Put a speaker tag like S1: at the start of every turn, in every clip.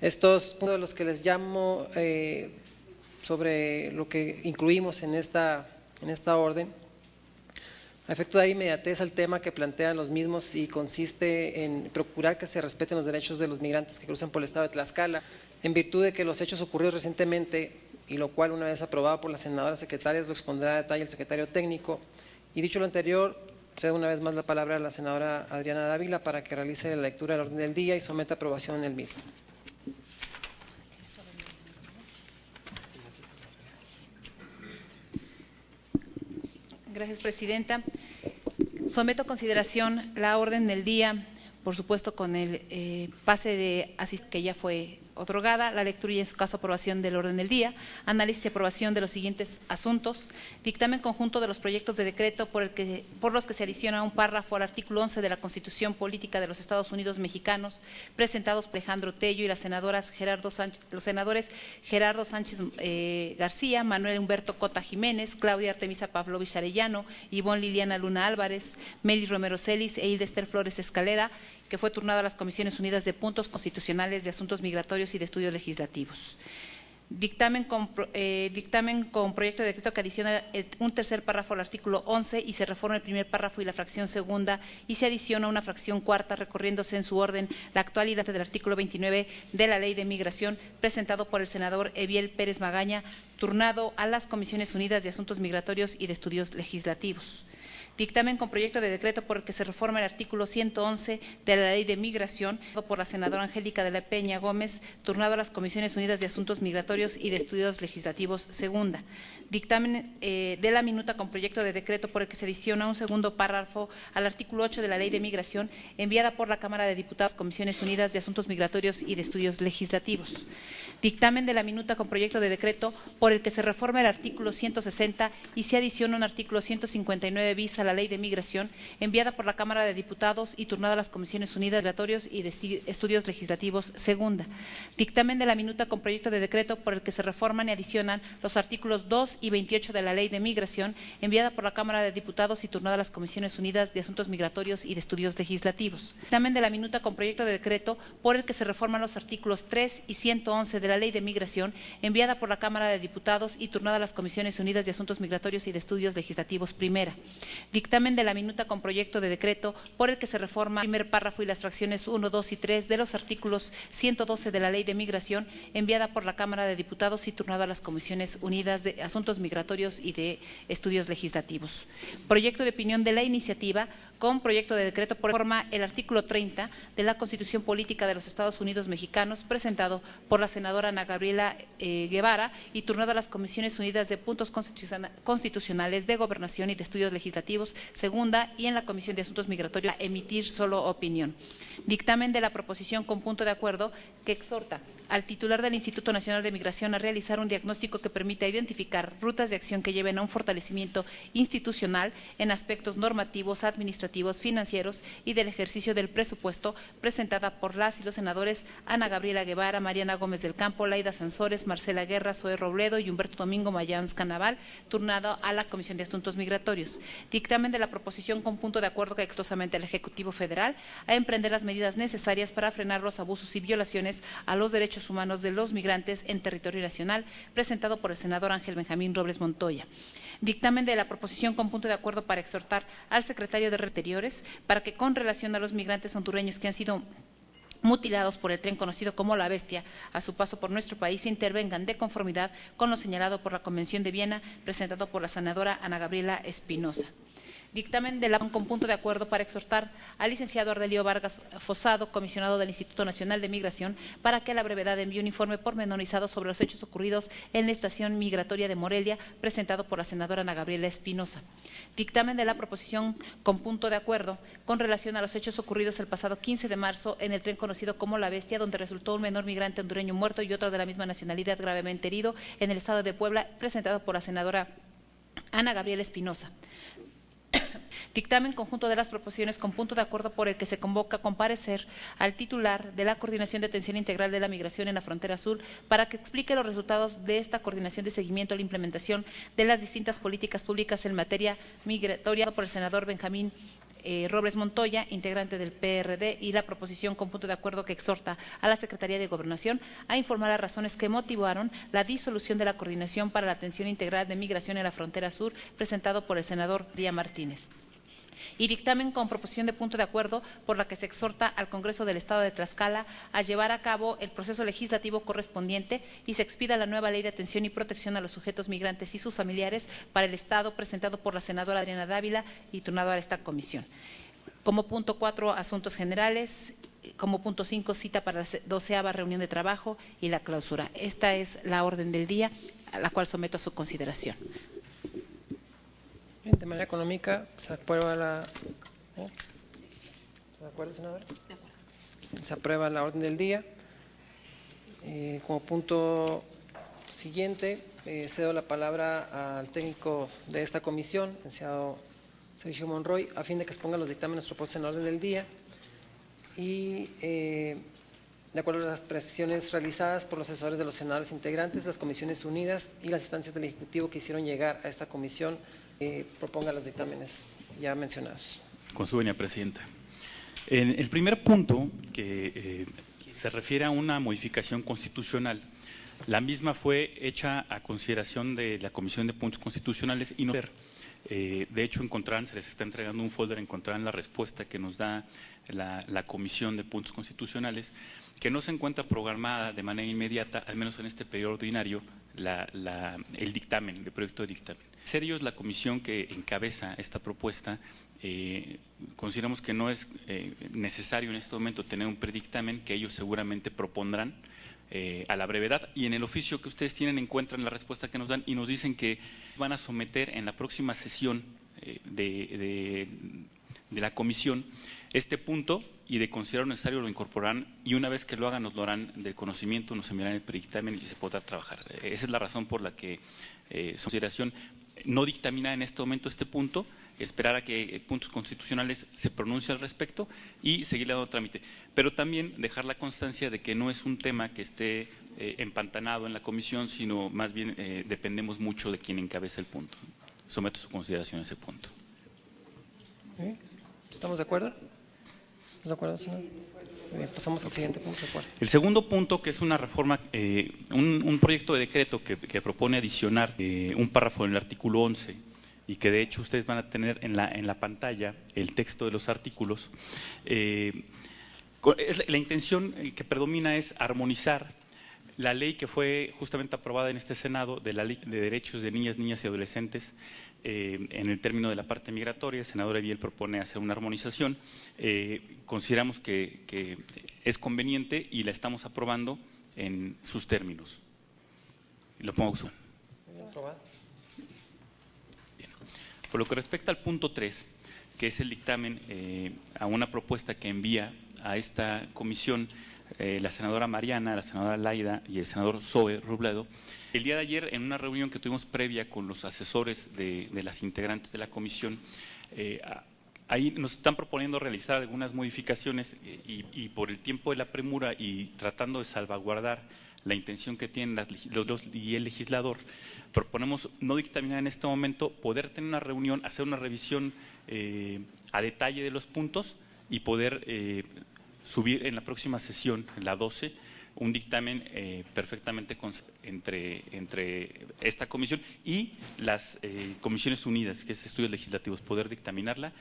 S1: Estos puntos de los que les llamo sobre lo que incluimos en esta orden. A efecto de dar inmediatez al tema que plantean los mismos y consiste en procurar que se respeten los derechos de los migrantes que cruzan por el estado de Tlaxcala, en virtud de que los hechos ocurridos recientemente, y lo cual una vez aprobado por las senadoras secretarias lo expondrá a detalle el secretario técnico, y dicho lo anterior, cedo una vez más la palabra a la senadora Adriana Dávila para que realice la lectura del orden del día y someta a aprobación el mismo.
S2: Gracias, presidenta. Someto a consideración la orden del día, por supuesto con el pase de asistencia que ya fue otorgada, la lectura y en su caso aprobación del orden del día, análisis y aprobación de los siguientes asuntos, dictamen conjunto de los proyectos de decreto por los que se adiciona un párrafo al artículo 11 de la Constitución Política de los Estados Unidos Mexicanos, presentados por Alejandro Tello y los senadores Gerardo Sánchez García, Manuel Humberto Cota Jiménez, Claudia Artemisa Pavlovich Arellano, Ivonne Liliana Luna Álvarez, Meli Romero Celis e Hilda Ester Flores Escalera, que fue turnada a las Comisiones Unidas de Puntos Constitucionales, de Asuntos Migratorios y de Estudios Legislativos. Dictamen con proyecto de decreto que adiciona un tercer párrafo al artículo 11 y se reforma el primer párrafo y la fracción segunda y se adiciona una fracción cuarta recorriéndose en su orden la actualidad del artículo 29 de la Ley de Migración, presentado por el senador Eviel Pérez Magaña, turnado a las Comisiones Unidas de Asuntos Migratorios y de Estudios Legislativos. Dictamen con proyecto de decreto por el que se reforma el artículo 111 de la Ley de Migración, por la senadora Angélica de la Peña Gómez, turnado a las Comisiones Unidas de Asuntos Migratorios y de Estudios Legislativos, segunda. Dictamen de la minuta con proyecto de decreto por el que se adiciona un segundo párrafo al artículo 8 de la Ley de Migración, enviada por la Cámara de Diputados, Comisiones Unidas de Asuntos Migratorios y de Estudios Legislativos. Dictamen de la minuta con proyecto de decreto por el que se reforma el artículo 160 y se adiciona un artículo 159 bis a la Ley de Migración, enviada por la Cámara de Diputados y turnada a las Comisiones Unidas de Migratorios y de Estudios Legislativos, segunda. Dictamen de la minuta con proyecto de decreto por el que se reforman y adicionan los artículos 2 y 28 de la Ley de Migración, enviada por la Cámara de Diputados y turnada a las Comisiones Unidas de Asuntos Migratorios y de Estudios Legislativos. Dictamen de la minuta con proyecto de decreto por el que se reforman los artículos 3 y 111 de la Ley de Migración, enviada por la Cámara de Diputados y turnada a las Comisiones Unidas de Asuntos Migratorios y de Estudios Legislativos, primera. Dictamen de la minuta con proyecto de decreto por el que se reforma el primer párrafo y las fracciones 1, 2 y 3 de los artículos 112 de la Ley de Migración, enviada por la Cámara de Diputados y turnada a las Comisiones Unidas de Asuntos Migratorios y de Estudios Legislativos. Proyecto de opinión de la iniciativa con proyecto de decreto por reforma el artículo 30 de la Constitución Política de los Estados Unidos Mexicanos, presentado por la senadora Ana Gabriela Guevara y turnado a las Comisiones Unidas de Puntos Constitucionales, de Gobernación y de Estudios Legislativos, segunda, y en la Comisión de Asuntos Migratorios a emitir solo opinión. Dictamen de la proposición con punto de acuerdo que exhorta al titular del Instituto Nacional de Migración a realizar un diagnóstico que permita identificar rutas de acción que lleven a un fortalecimiento institucional en aspectos normativos, administrativos, financieros y del ejercicio del presupuesto, presentada por las y los senadores Ana Gabriela Guevara, Mariana Gómez del Campo, Laida Sansores, Marcela Guerra, Zoe Robledo y Humberto Domingo Mayans Canaval, turnado a la Comisión de Asuntos Migratorios. Dictamen de la proposición con punto de acuerdo que expresamente el Ejecutivo Federal a emprender las medidas necesarias para frenar los abusos y violaciones a los derechos humanos de los migrantes en territorio nacional, presentado por el senador Ángel Benjamín Robles Montoya. Dictamen de la proposición con punto de acuerdo para exhortar al secretario de Exteriores para que, con relación a los migrantes hondureños que han sido mutilados por el tren conocido como La Bestia a su paso por nuestro país, intervengan de conformidad con lo señalado por la Convención de Viena, presentado por la senadora Ana Gabriela Espinosa. Dictamen de la con punto de acuerdo para exhortar al licenciado Ardelio Vargas Fosado, comisionado del Instituto Nacional de Migración, para que a la brevedad envíe un informe pormenorizado sobre los hechos ocurridos en la estación migratoria de Morelia, presentado por la senadora Ana Gabriela Espinosa. Dictamen de la proposición con punto de acuerdo con relación a los hechos ocurridos el pasado 15 de marzo en el tren conocido como La Bestia, donde resultó un menor migrante hondureño muerto y otro de la misma nacionalidad gravemente herido en el estado de Puebla, presentado por la senadora Ana Gabriela Espinosa. Dictamen conjunto de las proposiciones con punto de acuerdo por el que se convoca a comparecer al titular de la Coordinación de Atención Integral de la Migración en la Frontera Sur para que explique los resultados de esta coordinación de seguimiento a la implementación de las distintas políticas públicas en materia migratoria, por el senador Benjamín Robles Montoya, integrante del PRD, y la proposición con punto de acuerdo que exhorta a la Secretaría de Gobernación a informar las razones que motivaron la disolución de la Coordinación para la Atención Integral de Migración en la Frontera Sur, presentado por el senador Díaz Martínez. Y dictamen con proposición de punto de acuerdo por la que se exhorta al Congreso del Estado de Tlaxcala a llevar a cabo el proceso legislativo correspondiente y se expida la nueva Ley de Atención y Protección a los Sujetos Migrantes y sus familiares para el Estado, presentado por la senadora Adriana Dávila y turnado a esta comisión. Como punto 4, asuntos generales. Como punto 5, cita para la 12ª reunión de trabajo y la clausura. Esta es la orden del día, a la cual someto a su consideración.
S1: Bien, de manera económica, se aprueba la… ¿Está de acuerdo, senadora?
S2: De acuerdo.
S1: Se aprueba la orden del día. Como punto siguiente, cedo la palabra al técnico de esta comisión, licenciado Sergio Monroy, a fin de que exponga los dictámenes propuestos en la orden del día y, de acuerdo a las precisiones realizadas por los asesores de los senadores integrantes, las comisiones unidas y las instancias del Ejecutivo que hicieron llegar a esta comisión, proponga los dictámenes ya mencionados.
S3: Con su venia, Presidenta. En el primer punto, que se refiere a una modificación constitucional, la misma fue hecha a consideración de la Comisión de Puntos Constitucionales y no… de hecho, se les está entregando un folder, encontrarán la respuesta que nos da la Comisión de Puntos Constitucionales, que no se encuentra programada de manera inmediata, al menos en este periodo ordinario, el dictamen, el proyecto de dictamen. Ser ellos la comisión que encabeza esta propuesta, consideramos que no es necesario en este momento tener un predictamen que ellos seguramente propondrán a la brevedad, y en el oficio que ustedes tienen encuentran la respuesta que nos dan y nos dicen que van a someter en la próxima sesión de la comisión este punto, y de considerar necesario lo incorporarán, y una vez que lo hagan nos lo harán del conocimiento, nos enviarán el predictamen y se podrá trabajar. Esa es la razón por la que su consideración no dictamina en este momento este punto, esperar a que puntos constitucionales se pronuncie al respecto y seguirle dando trámite. Pero también dejar la constancia de que no es un tema que esté empantanado en la comisión, sino más bien dependemos mucho de quien encabeza el punto. Someto a su consideración ese punto.
S1: ¿Estamos de acuerdo? ¿Estamos de acuerdo, señor? Bien, pasamos al siguiente punto. De acuerdo.
S3: El segundo punto, que es una reforma, un proyecto de decreto que propone adicionar un párrafo en el artículo 11, y que de hecho ustedes van a tener en la pantalla el texto de los artículos. La intención que predomina es armonizar la ley que fue justamente aprobada en este Senado de la Ley de Derechos de Niñas y Adolescentes en el término de la parte migratoria. El senador Eviel propone hacer una armonización. Consideramos que es conveniente y la estamos aprobando en sus términos. Lo pongo a uso. Bien. Por lo que respecta al punto 3, que es el dictamen a una propuesta que envía a esta comisión la senadora Mariana, la senadora Laida y el senador Zoe Robledo, el día de ayer, en una reunión que tuvimos previa con los asesores de las integrantes de la comisión, ahí nos están proponiendo realizar algunas modificaciones y por el tiempo de la premura y tratando de salvaguardar la intención que tienen y el legislador, proponemos no dictaminar en este momento, poder tener una reunión, hacer una revisión a detalle de los puntos y poder subir en la próxima sesión, en la 12, un dictamen perfectamente entre esta comisión y las comisiones unidas, que es estudios legislativos, poder dictaminarla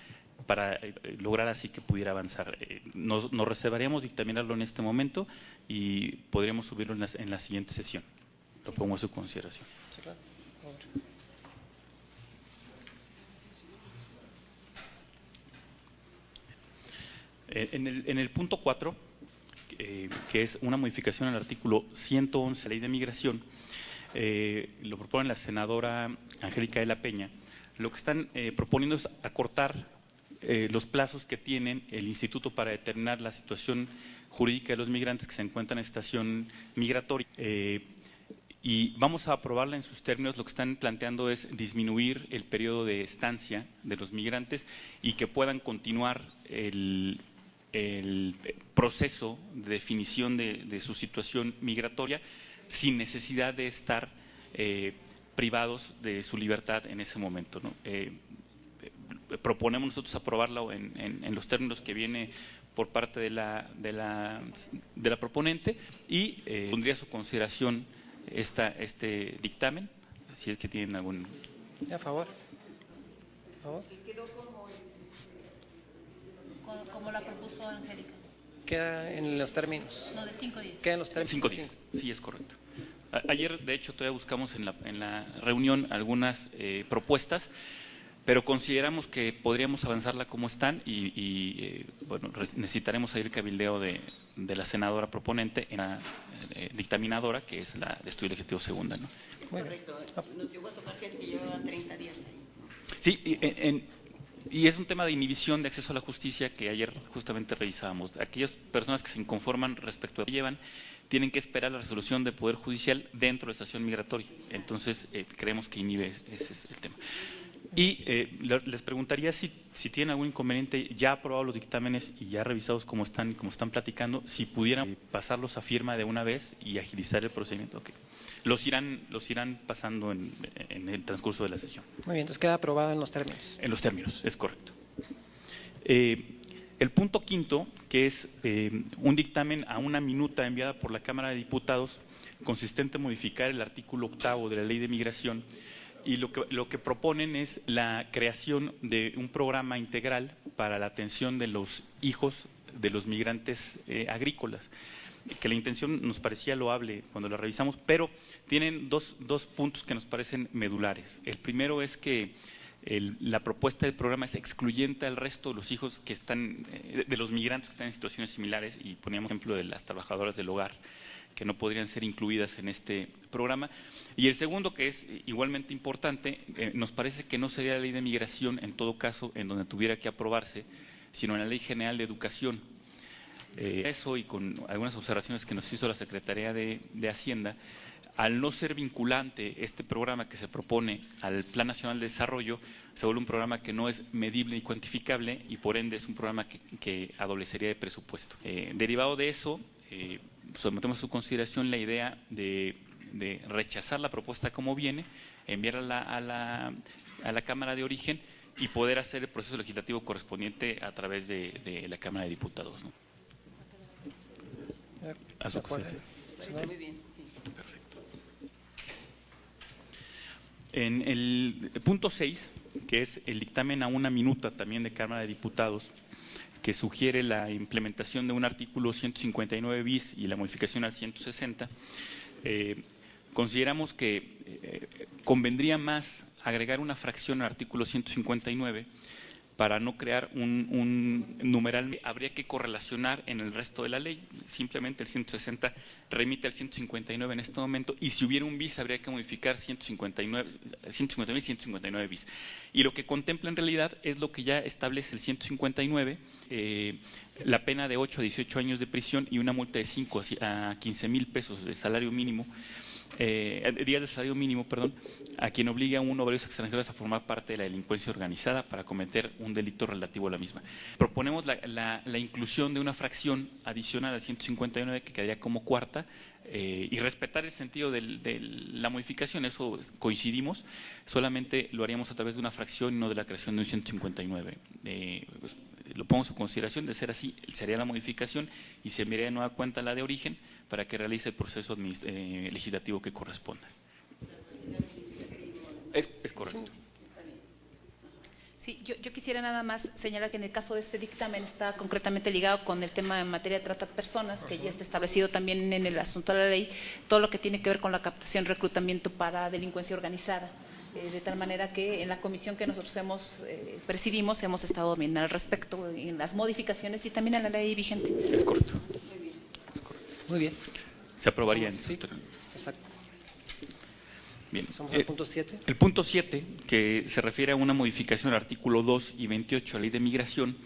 S3: para lograr así que pudiera avanzar. Nos reservaríamos dictaminarlo en este momento y podríamos subirlo en la siguiente sesión. Lo pongo a su consideración.
S1: Sí, claro. Por favor.
S3: En el punto 4, que es una modificación al artículo 111 de la Ley de Migración, lo propone la senadora Angélica de la Peña. Lo que están proponiendo es acortar los plazos que tienen el Instituto para determinar la situación jurídica de los migrantes que se encuentran en estación migratoria. Y vamos a aprobarla en sus términos. Lo que están planteando es disminuir el periodo de estancia de los migrantes y que puedan continuar el proceso de definición de su situación migratoria sin necesidad de estar privados de su libertad en ese momento, ¿no? proponemos nosotros aprobarlo en los términos que viene por parte de la proponente y pondría a su consideración este dictamen, si es que tienen algún…
S1: A favor. A favor.
S2: Como la propuso Angélica.
S1: Queda en los términos.
S2: No, de 5 días.
S1: Queda en los términos.
S3: 5 días, sí, es correcto. Ayer, de hecho, todavía buscamos en la reunión algunas propuestas, pero consideramos que podríamos avanzarla como están y bueno, necesitaremos el cabildeo de la senadora proponente en la dictaminadora, que es la de Estudio Legislativo Segunda, ¿no?
S4: Es correcto. Nos llegó a tocar gente que llevaba 30 días ahí.
S3: Sí, y es un tema de inhibición de acceso a la justicia que ayer justamente revisábamos. Aquellas personas que se inconforman respecto a lo que llevan tienen que esperar la resolución del Poder Judicial dentro de la estación migratoria. Entonces, creemos que inhibe, ese es el tema. Y les preguntaría si tienen algún inconveniente, ya aprobados los dictámenes y ya revisados como están platicando, si pudieran pasarlos a firma de una vez y agilizar el procedimiento. Okay. Los irán pasando en el transcurso de la sesión.
S1: Muy bien, entonces queda aprobado en los términos.
S3: En los términos, es correcto. El punto quinto, que es un dictamen a una minuta enviada por la Cámara de Diputados, consistente en modificar el artículo 8º de la Ley de Migración, y lo que proponen es la creación de un programa integral para la atención de los hijos de los migrantes agrícolas, que la intención nos parecía loable cuando la revisamos, pero tienen dos puntos que nos parecen medulares. El primero es que la propuesta del programa es excluyente al resto de los hijos que están, de los migrantes que están en situaciones similares, y poníamos ejemplo de las trabajadoras del hogar, que no podrían ser incluidas en este programa. Y el segundo, que es igualmente importante, nos parece que no sería la Ley de Migración, en todo caso, en donde tuviera que aprobarse, sino en la Ley General de Educación. Eso, y con algunas observaciones que nos hizo la Secretaría de Hacienda, al no ser vinculante este programa que se propone al Plan Nacional de Desarrollo, se vuelve un programa que no es medible ni cuantificable y por ende es un programa que adolecería de presupuesto. Derivado de eso, sometemos a su consideración la idea de rechazar la propuesta como viene, enviarla a la Cámara de Origen y poder hacer el proceso legislativo correspondiente a través de la Cámara de Diputados, ¿no? A su consideración.
S4: Muy bien, sí.
S3: Perfecto. En el punto 6, que es el dictamen a una minuta también de Cámara de Diputados, que sugiere la implementación de un artículo 159 bis y la modificación al 160, consideramos que convendría más agregar una fracción al artículo 159 para no crear un numeral. Habría que correlacionar en el resto de la ley. Simplemente el 160 remite al 159 en este momento, y si hubiera un bis habría que modificar 159 y 159 bis. Y lo que contempla en realidad es lo que ya establece el 159, la pena de 8 a 18 años de prisión y una multa de 5 a 15 mil pesos de salario mínimo, días de salario mínimo, perdón, a quien obligue a uno o varios extranjeros a formar parte de la delincuencia organizada para cometer un delito relativo a la misma. Proponemos la inclusión de una fracción adicional al 159 que quedaría como cuarta, y respetar el sentido de la modificación. Eso coincidimos, solamente lo haríamos a través de una fracción y no de la creación de un 159. Pues, lo pongo a su consideración. De ser así, sería la modificación y se enviaría de nueva cuenta la de origen para que realice el proceso legislativo que corresponda. Es correcto.
S2: Sí, yo quisiera nada más señalar que en el caso de este dictamen está concretamente ligado con el tema en materia de trata de personas, que ya está establecido también en el asunto de la ley, todo lo que tiene que ver con la captación, reclutamiento para delincuencia organizada. De tal manera que en la comisión que nosotros presidimos hemos estado bien al respecto en las modificaciones y también en la ley vigente.
S3: Es correcto.
S1: Muy bien.
S3: Se aprobaría en
S1: Sí,
S3: sus términos.
S1: exacto.
S3: Bien.
S1: Pasamos al punto 7.
S3: El punto 7, que se refiere a una modificación al artículo 2 y 28 de la Ley de Migración,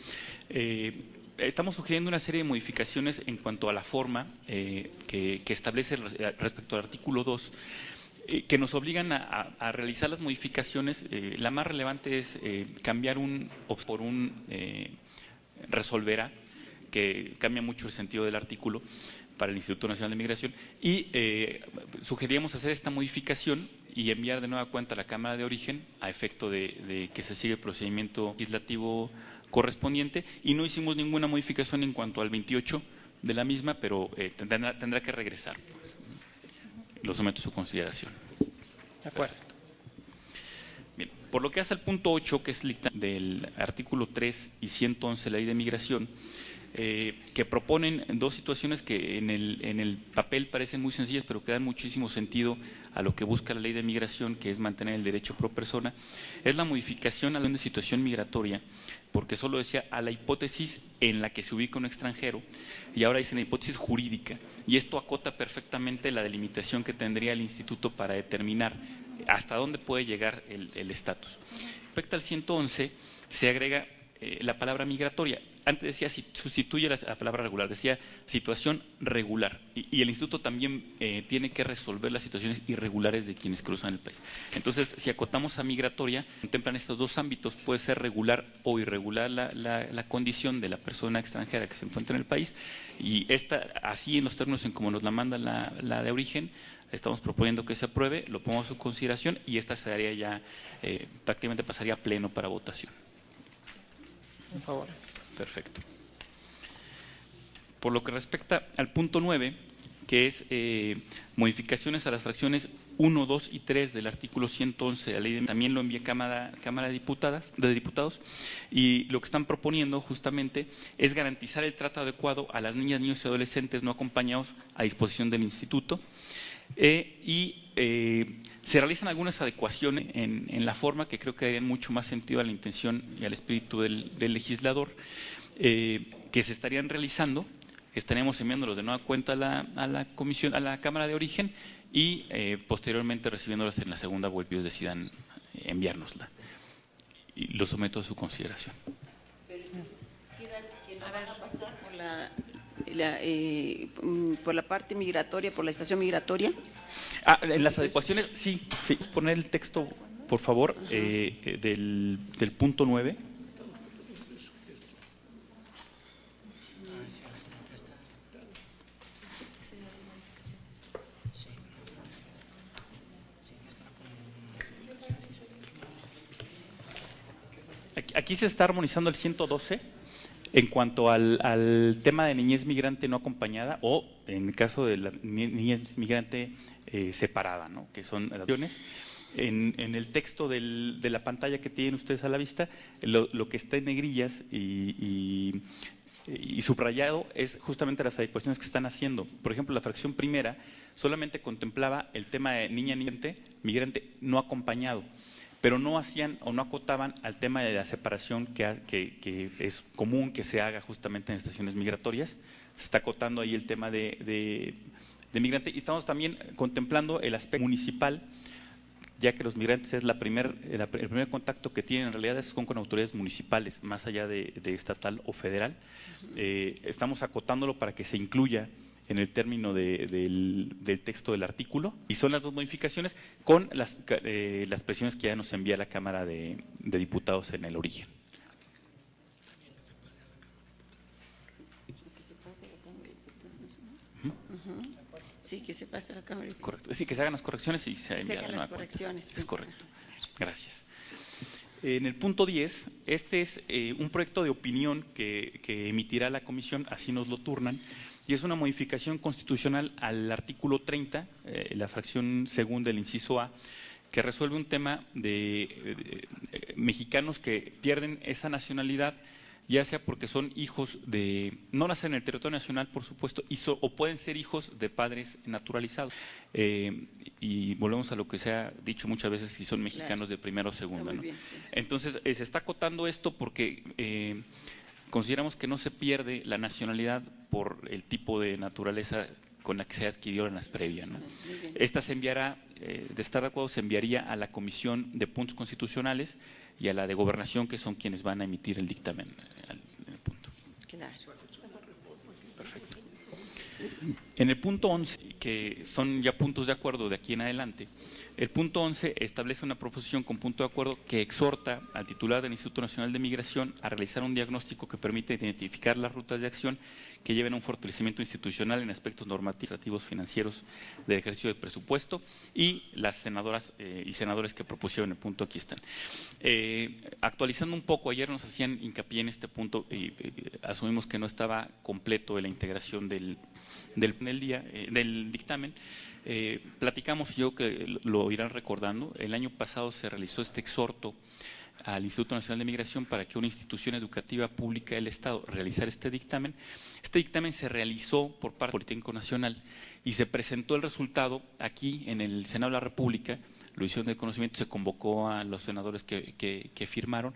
S3: estamos sugiriendo una serie de modificaciones en cuanto a la forma que establece respecto al artículo 2, que nos obligan a realizar las modificaciones. La más relevante es cambiar por un resolverá, que cambia mucho el sentido del artículo para el Instituto Nacional de Migración, y sugeríamos hacer esta modificación y enviar de nueva cuenta a la Cámara de Origen a efecto de que se siga el procedimiento legislativo correspondiente, y no hicimos ninguna modificación en cuanto al 28 de la misma, pero tendrá que regresar. Pues. Lo someto a su consideración.
S1: De acuerdo.
S3: Bien, por lo que hace al punto 8, que es del artículo 3 y 111 de la Ley de Migración, que proponen dos situaciones que en el papel parecen muy sencillas, pero que dan muchísimo sentido a lo que busca la Ley de Migración, que es mantener el derecho pro persona. Es la modificación a la ley de situación migratoria, porque solo decía a la hipótesis en la que se ubica un extranjero, y ahora dice la hipótesis jurídica, y esto acota perfectamente la delimitación que tendría el instituto para determinar hasta dónde puede llegar el estatus. Respecto al 111, se agrega la palabra migratoria. Antes decía, sustituye la palabra regular, decía situación regular. Y el instituto también tiene que resolver las situaciones irregulares de quienes cruzan el país. Entonces, si acotamos a migratoria, contemplan estos dos ámbitos, puede ser regular o irregular la condición de la persona extranjera que se encuentra en el país, y esta, así en los términos en como nos la manda la de origen, estamos proponiendo que se apruebe, lo pongo a su consideración, y esta se daría ya, prácticamente pasaría a pleno para votación.
S1: Por favor.
S3: Perfecto. Por lo que respecta al punto 9, que es modificaciones a las fracciones 1, 2 y 3 del artículo 111 de la ley, también lo envía Cámara de Diputados, y lo que están proponiendo justamente es garantizar el trato adecuado a las niñas, niños y adolescentes no acompañados a disposición del instituto, se realizan algunas adecuaciones en la forma que creo que darían mucho más sentido a la intención y al espíritu del legislador, que se estarían realizando, estaríamos enviándolos de nueva cuenta a la comisión, a la Cámara de Origen, y posteriormente recibiéndolas en la segunda vuelta, ellos decidan enviárnosla. Y lo someto a su consideración.
S4: Por la parte migratoria, por la estación migratoria.
S3: En las adecuaciones, sí, poner el texto, por favor, del punto 9. Aquí se está armonizando el 112 en cuanto al tema de niñez migrante no acompañada, o en el caso de la niñez migrante separada, ¿no? Que son adopciones. En el texto de la pantalla que tienen ustedes a la vista, lo que está en negrillas y subrayado es justamente las adecuaciones que están haciendo. Por ejemplo, la fracción primera solamente contemplaba el tema de niña migrante no acompañado, pero no hacían o no acotaban al tema de la separación que es común que se haga justamente en estaciones migratorias. Se está acotando ahí el tema de migrante, y estamos también contemplando el aspecto municipal, ya que los migrantes es el primer contacto que tienen en realidad es con autoridades municipales, más allá de estatal o federal. Estamos acotándolo para que se incluya en el término del texto del artículo, y son las dos modificaciones con las presiones que ya nos envía la Cámara de Diputados en el origen.
S4: Sí, que se pase a la Cámara.
S3: Correcto. Sí, que se hagan las correcciones y se envíe
S4: las correcciones.
S3: Es correcto. Gracias. En el punto 10, este es un proyecto de opinión que emitirá la comisión, así nos lo turnan, y es una modificación constitucional al artículo 30, la fracción segunda del inciso A, que resuelve un tema de mexicanos que pierden esa nacionalidad, ya sea porque son hijos no nacen en el territorio nacional, por supuesto, o pueden ser hijos de padres naturalizados. Y volvemos a lo que se ha dicho muchas veces, si son mexicanos de primera o segunda, ¿no? Bien, sí. Entonces, se está acotando esto porque consideramos que no se pierde la nacionalidad por el tipo de naturaleza con la que se adquirió en las previas, ¿no? Esta se enviará, de estar de acuerdo, se enviaría a la Comisión de Puntos Constitucionales y a la de Gobernación, que son quienes van a emitir el dictamen en el punto.
S4: Claro.
S3: Perfecto. En el punto 11, que son ya puntos de acuerdo de aquí en adelante, el punto 11 establece una proposición con punto de acuerdo que exhorta al titular del Instituto Nacional de Migración a realizar un diagnóstico que permite identificar las rutas de acción que lleven a un fortalecimiento institucional en aspectos normativos, financieros del ejercicio del presupuesto, y las senadoras y senadores que propusieron el punto aquí están. Actualizando un poco, ayer nos hacían hincapié en este punto y asumimos que no estaba completo en la integración del dictamen. Platicamos, yo que lo irán recordando, el año pasado se realizó este exhorto al Instituto Nacional de Migración para que una institución educativa pública del Estado realizara este dictamen. Este dictamen se realizó por parte del Politécnico Nacional y se presentó el resultado aquí en el Senado de la República. Lo hicieron de conocimiento, se convocó a los senadores que firmaron,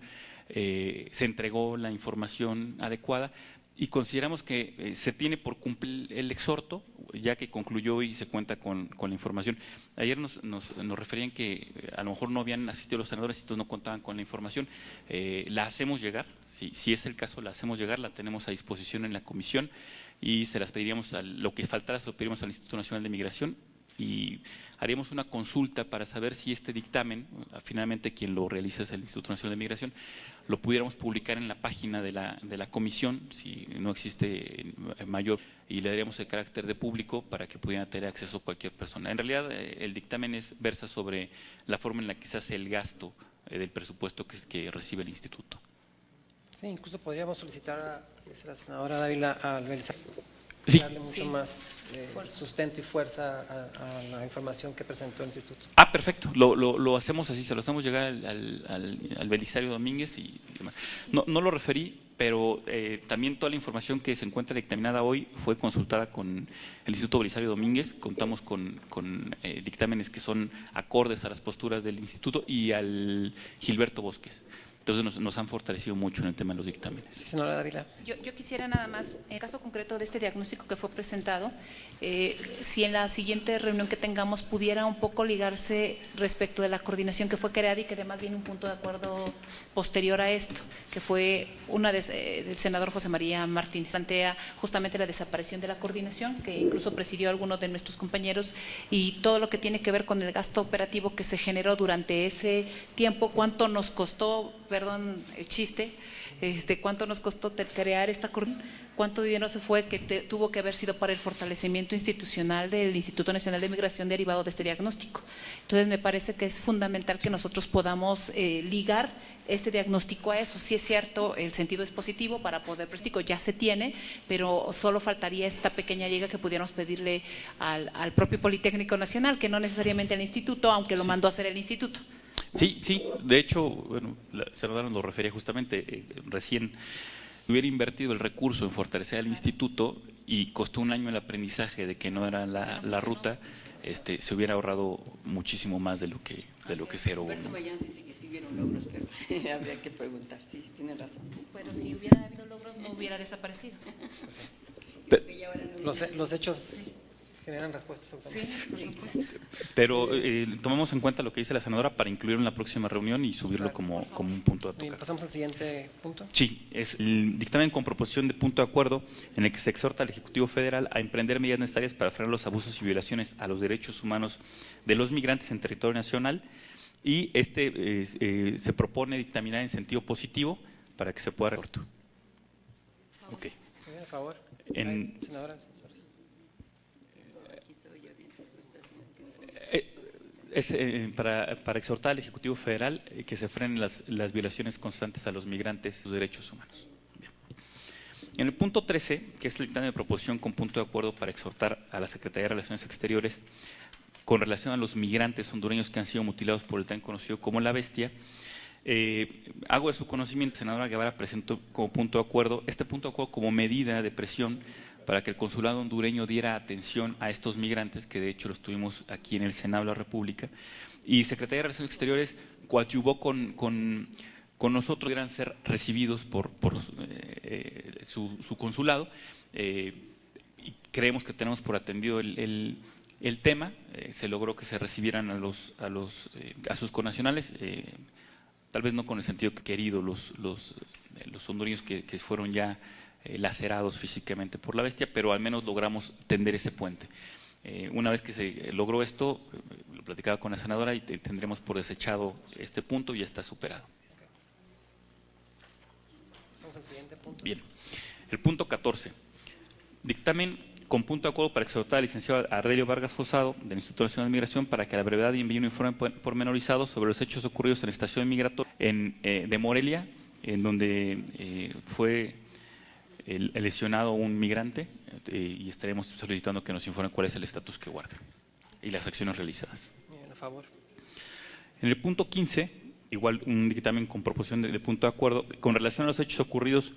S3: se entregó la información adecuada y consideramos que se tiene por cumplir el exhorto, ya que concluyó y se cuenta con la información. Ayer nos referían que a lo mejor no habían asistido los senadores y entonces no contaban con la información. La hacemos llegar, si es el caso, la hacemos llegar, la tenemos a disposición en la comisión y se las pediríamos, lo que faltara se lo pediríamos al Instituto Nacional de Migración y haríamos una consulta para saber si este dictamen, finalmente quien lo realiza es el Instituto Nacional de Migración, lo pudiéramos publicar en la página de la comisión, si no existe mayor, y le daríamos el carácter de público para que pudiera tener acceso cualquier persona. En realidad, el dictamen versa sobre la forma en la que se hace el gasto del presupuesto que recibe el instituto.
S1: Sí, incluso podríamos solicitar a la senadora Dávila al
S3: Sí.
S1: darle mucho más sustento y fuerza a la información que presentó el instituto.
S3: Perfecto, lo hacemos así, se lo hacemos llegar al Belisario Domínguez y demás. No lo referí, pero también toda la información que se encuentra dictaminada hoy fue consultada con el Instituto Belisario Domínguez, contamos con dictámenes que son acordes a las posturas del instituto y al Gilberto Bosques. Entonces nos han fortalecido mucho en el tema de los dictámenes.
S1: Sí, senadora Dávila.
S2: Yo quisiera nada más, en el caso concreto de este diagnóstico que fue presentado, si en la siguiente reunión que tengamos pudiera un poco ligarse respecto de la coordinación que fue creada y que además viene un punto de acuerdo posterior a esto, que fue una del senador José María Martínez. Plantea justamente la desaparición de la coordinación, que incluso presidió alguno de nuestros compañeros, y todo lo que tiene que ver con el gasto operativo que se generó durante ese tiempo, cuánto nos costó, perdón el chiste, cuánto nos costó crear esta coordinación, cuánto dinero se fue que tuvo que haber sido para el fortalecimiento institucional del Instituto Nacional de Migración derivado de este diagnóstico. Entonces me parece que es fundamental que nosotros podamos ligar este diagnóstico a eso. Sí es cierto, el sentido es positivo para poder prestigio, ya se tiene, pero solo faltaría esta pequeña liga que pudiéramos pedirle al propio Politécnico Nacional, que no necesariamente al instituto, aunque lo mandó a hacer el instituto.
S3: Sí, de hecho, bueno, la senadora nos lo refería justamente, recién hubiera invertido el recurso en fortalecer al instituto y costó un año el aprendizaje de que no era la ruta, se hubiera ahorrado muchísimo más de lo que se erogó.
S4: Roberto Mayans dice que sí vieron logros, pero habría que preguntar, sí, tiene razón.
S2: Pero si hubiera habido logros no hubiera desaparecido.
S1: Los hechos generan respuestas automáticas.
S2: Sí, por supuesto.
S3: Pero tomamos en cuenta lo que dice la senadora para incluirlo en la próxima reunión y subirlo como un punto a
S1: Bien,
S3: tocar.
S1: pasamos al siguiente punto.
S3: Sí, es el dictamen con proposición de punto de acuerdo en el que se exhorta al Ejecutivo Federal a emprender medidas necesarias para frenar los abusos y violaciones a los derechos humanos de los migrantes en territorio nacional y se propone dictaminar en sentido positivo para que se pueda recortar. Ok.
S1: Muy bien, a favor. Senadora.
S3: Es para exhortar al Ejecutivo Federal que se frenen las violaciones constantes a los migrantes y sus derechos humanos. Bien. En el punto 13, que es el dictamen de proposición con punto de acuerdo para exhortar a la Secretaría de Relaciones Exteriores con relación a los migrantes hondureños que han sido mutilados por el tan conocido como La Bestia, hago de su conocimiento, la senadora Guevara presentó como punto de acuerdo, este punto de acuerdo como medida de presión para que el consulado hondureño diera atención a estos migrantes, que de hecho los tuvimos aquí en el Senado de la República, y Secretaría de Relaciones Exteriores coadyuvó con nosotros, pudieran ser recibidos por su consulado, y creemos que tenemos por atendido el tema, se logró que se recibieran a sus connacionales, tal vez no con el sentido que querido los hondureños que fueron ya lacerados físicamente por la bestia, pero al menos logramos tender ese puente. Una vez que se logró esto, lo platicaba con la senadora y tendremos por desechado este punto y ya está superado.
S1: Pasamos al siguiente punto.
S3: Bien. El punto 14. Dictamen con punto de acuerdo para exhortar al licenciado Ardelio Vargas Fosado del Instituto Nacional de Migración para que a la brevedad envíe un informe pormenorizado sobre los hechos ocurridos en la estación migratoria de Morelia, en donde fue lesionado un migrante, y estaremos solicitando que nos informe cuál es el estatus que guarda y las acciones realizadas.
S1: Bien, a favor.
S3: En el punto 15, igual un dictamen con proposición de punto de acuerdo con relación a los hechos ocurridos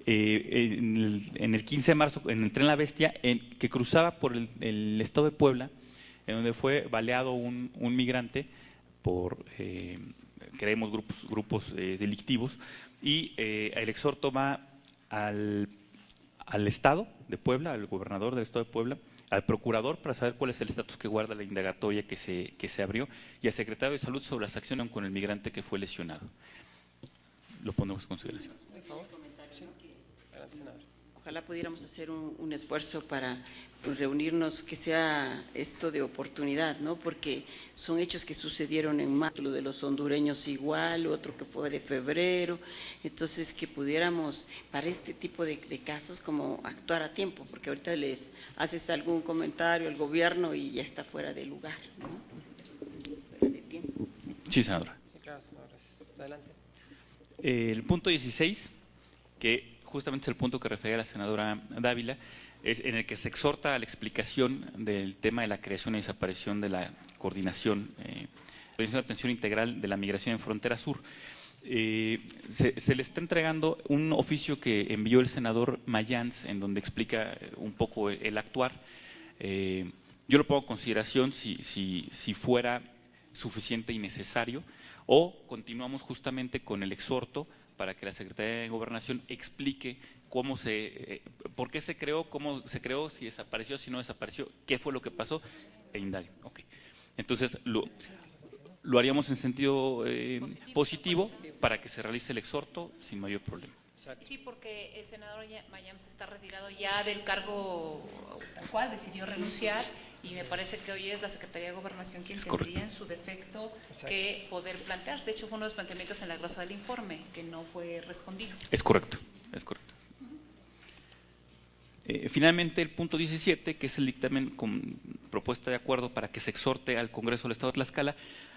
S3: en el 15 de marzo en el tren La Bestia, que cruzaba por el estado de Puebla, en donde fue baleado un migrante por, creemos, grupos delictivos, y el exhorto va al estado de Puebla, al gobernador del estado de Puebla, al procurador para saber cuál es el estatus que guarda la indagatoria que se abrió, y al secretario de Salud sobre las acciones con el migrante que fue lesionado. Lo ponemos en consideración.
S4: Ojalá pudiéramos hacer un esfuerzo para reunirnos, que sea esto de oportunidad, ¿no? Porque son hechos que sucedieron en marzo, lo de los hondureños igual, otro que fue de febrero, entonces que pudiéramos para este tipo de casos como actuar a tiempo, porque ahorita les haces algún comentario al gobierno y ya está fuera de lugar, ¿no? Fuera de tiempo.
S3: Sí, senadora.
S1: Sí, claro, senadora. Adelante.
S3: El punto 16, que justamente es el punto que refería la senadora Dávila, es en el que se exhorta a la explicación del tema de la creación y desaparición de la coordinación de atención integral de la migración en frontera sur. Se le está entregando un oficio que envió el senador Mayans, en donde explica un poco el actuar. Yo lo pongo en consideración si fuera suficiente y necesario, o continuamos justamente con el exhorto para que la Secretaría de Gobernación explique por qué se creó, cómo se creó, si desapareció, si no desapareció, qué fue lo que pasó, e indague. Okay. Entonces, lo haríamos en sentido positivo para que se realice el exhorto sin mayor problema.
S2: Sí, porque el senador Mayams está retirado ya del cargo al cual decidió renunciar, y me parece que hoy es la Secretaría de Gobernación quien tendría en su defecto que poder plantear. De hecho, fue uno de los planteamientos en la glosa del informe que no fue respondido.
S3: Es correcto, es correcto. Finalmente, el punto 17, que es el dictamen con propuesta de acuerdo para que se exhorte al Congreso del Estado de Tlaxcala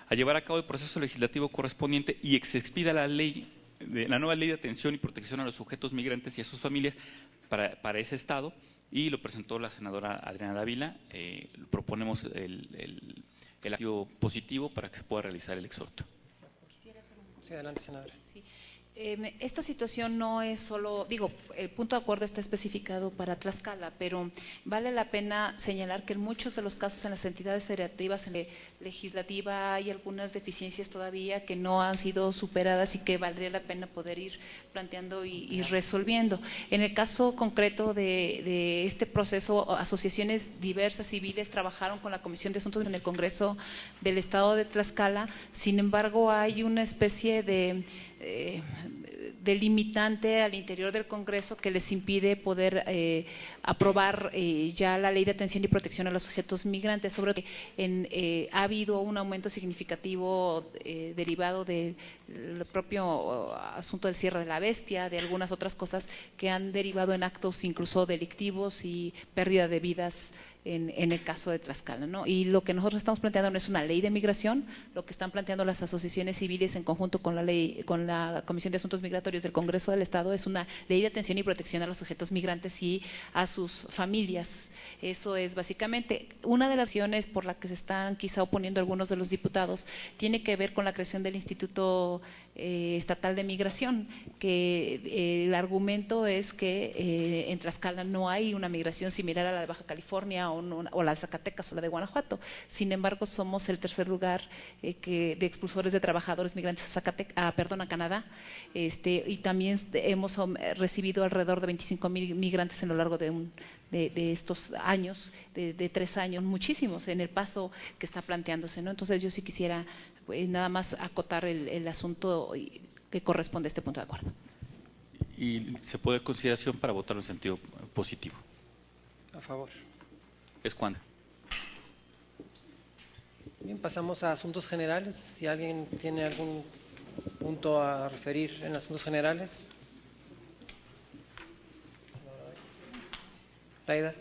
S3: a llevar a cabo el proceso legislativo correspondiente y que se expida la nueva ley de atención y protección a los sujetos migrantes y a sus familias para ese estado, y lo presentó la senadora Adriana Dávila. Proponemos el acto positivo para que se pueda realizar el exhorto.
S1: Sí, adelante, senadora.
S2: Sí. Esta situación no es solo, el punto de acuerdo está especificado para Tlaxcala, pero vale la pena señalar que en muchos de los casos en las entidades federativas, en la legislativa, hay algunas deficiencias todavía que no han sido superadas y que valdría la pena poder ir planteando y resolviendo. En el caso concreto de este proceso, asociaciones diversas civiles trabajaron con la Comisión de Asuntos en el Congreso del Estado de Tlaxcala. Sin embargo, hay una especie de delimitante al interior del Congreso que les impide poder aprobar ya la ley de atención y protección a los sujetos migrantes, sobre todo ha habido un aumento significativo derivado del propio asunto del cierre de La Bestia, de algunas otras cosas que han derivado en actos incluso delictivos y pérdida de vidas en el caso de Tlaxcala, ¿no? Y lo que nosotros estamos planteando no es una ley de migración, lo que están planteando las asociaciones civiles en conjunto con la Comisión de Asuntos Migratorios del Congreso del Estado es una ley de atención y protección a los sujetos migrantes y a sus familias. Eso es básicamente una de las acciones por la que se están quizá oponiendo algunos de los diputados, tiene que ver con la creación del Instituto Estatal de Migración, que el argumento es que en Tlaxcala no hay una migración similar a la de Baja California o la de Zacatecas o la de Guanajuato. Sin embargo, somos el tercer lugar de expulsores de trabajadores migrantes a Canadá, y también hemos recibido alrededor de 25,000 migrantes en lo largo de estos años, de 3 años, muchísimos en el paso que está planteándose, ¿no? Entonces yo sí quisiera nada más acotar el asunto que corresponde a este punto de acuerdo.
S3: y se puede dar consideración para votarlo en sentido positivo.
S1: A favor.
S3: Es cuando.
S1: Bien, pasamos a asuntos generales. Si alguien tiene algún punto a referir en asuntos generales. Laida.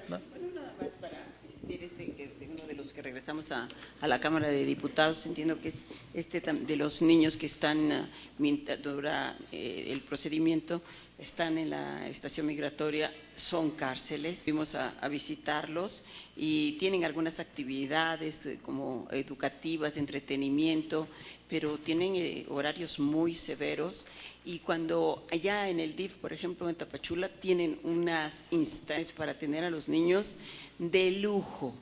S1: ¿No?
S4: Bueno, nada más para insistir que uno de los que regresamos a la Cámara de Diputados, entiendo que es de los niños que están mientras dura el procedimiento, están en la estación migratoria, son cárceles. Fuimos a visitarlos y tienen algunas actividades como educativas, de entretenimiento, pero tienen horarios muy severos. Y cuando allá en el DIF, por ejemplo, en Tapachula, tienen unas instancias para tener a los niños de lujo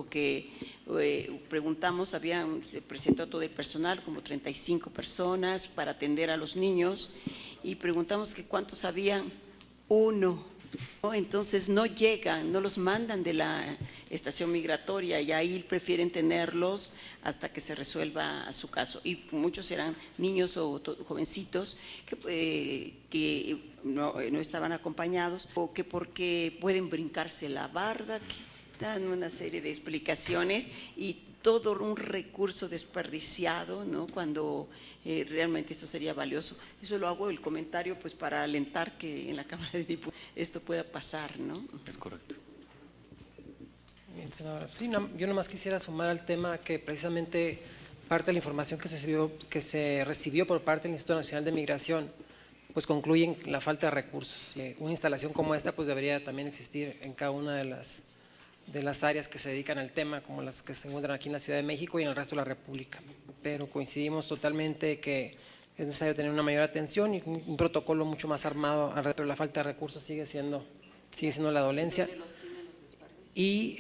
S4: que preguntamos, se presentó todo el personal, como 35 personas para atender a los niños, y preguntamos que cuántos habían, uno. ¿No? Entonces no llegan, no los mandan de la estación migratoria y ahí prefieren tenerlos hasta que se resuelva su caso. Y muchos eran niños o jovencitos que no estaban acompañados o que porque pueden brincarse la barda, que dan una serie de explicaciones y todo un recurso desperdiciado, ¿no? Cuando realmente eso sería valioso. Eso lo hago el comentario pues para alentar que en la Cámara de Diputados esto pueda pasar, ¿no?
S3: Es correcto.
S1: Bien, senadora. Sí, yo nomás quisiera sumar al tema que precisamente parte de la información que se recibió por parte del Instituto Nacional de Migración pues concluyen la falta de recursos. Una instalación como esta pues debería también existir en cada una de las áreas que se dedican al tema, como las que se encuentran aquí en la Ciudad de México y en el resto de la República. Pero coincidimos totalmente que es necesario tener una mayor atención y un protocolo mucho más armado, pero la falta de recursos sigue siendo la dolencia. Y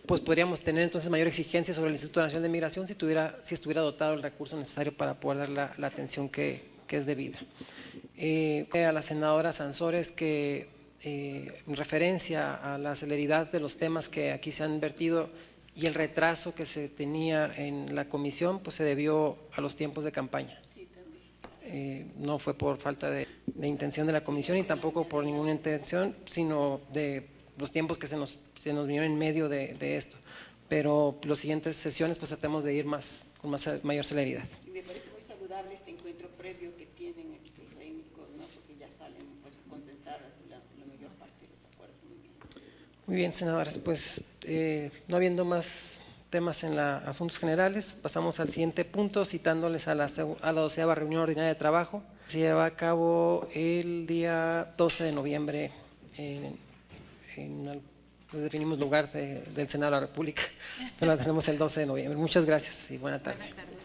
S1: pues podríamos tener entonces mayor exigencia sobre el Instituto Nacional de Migración si estuviera dotado el recurso necesario para poder dar la atención que es debida. A la senadora Sansores que en referencia a la celeridad de los temas que aquí se han vertido y el retraso que se tenía en la comisión, pues se debió a los tiempos de campaña. No fue por falta de intención de la comisión y tampoco por ninguna intención, sino de los tiempos que se nos vinieron en medio de esto. Pero las siguientes sesiones pues tratemos de ir con mayor celeridad.
S4: Me parece muy saludable este encuentro previo que tienen los técnicos, ¿no? Porque ya salen pues consensadas la mayor parte de los acuerdos. Muy bien.
S1: Muy bien, senadoras, pues no habiendo más temas en asuntos generales, pasamos al siguiente punto, citándoles a la 12ª reunión ordinaria de trabajo. Se lleva a cabo el día 12 de noviembre pues definimos lugar del Senado de la República, pero la tenemos el 12 de noviembre. Muchas gracias y buena tarde.
S2: Buenas tardes.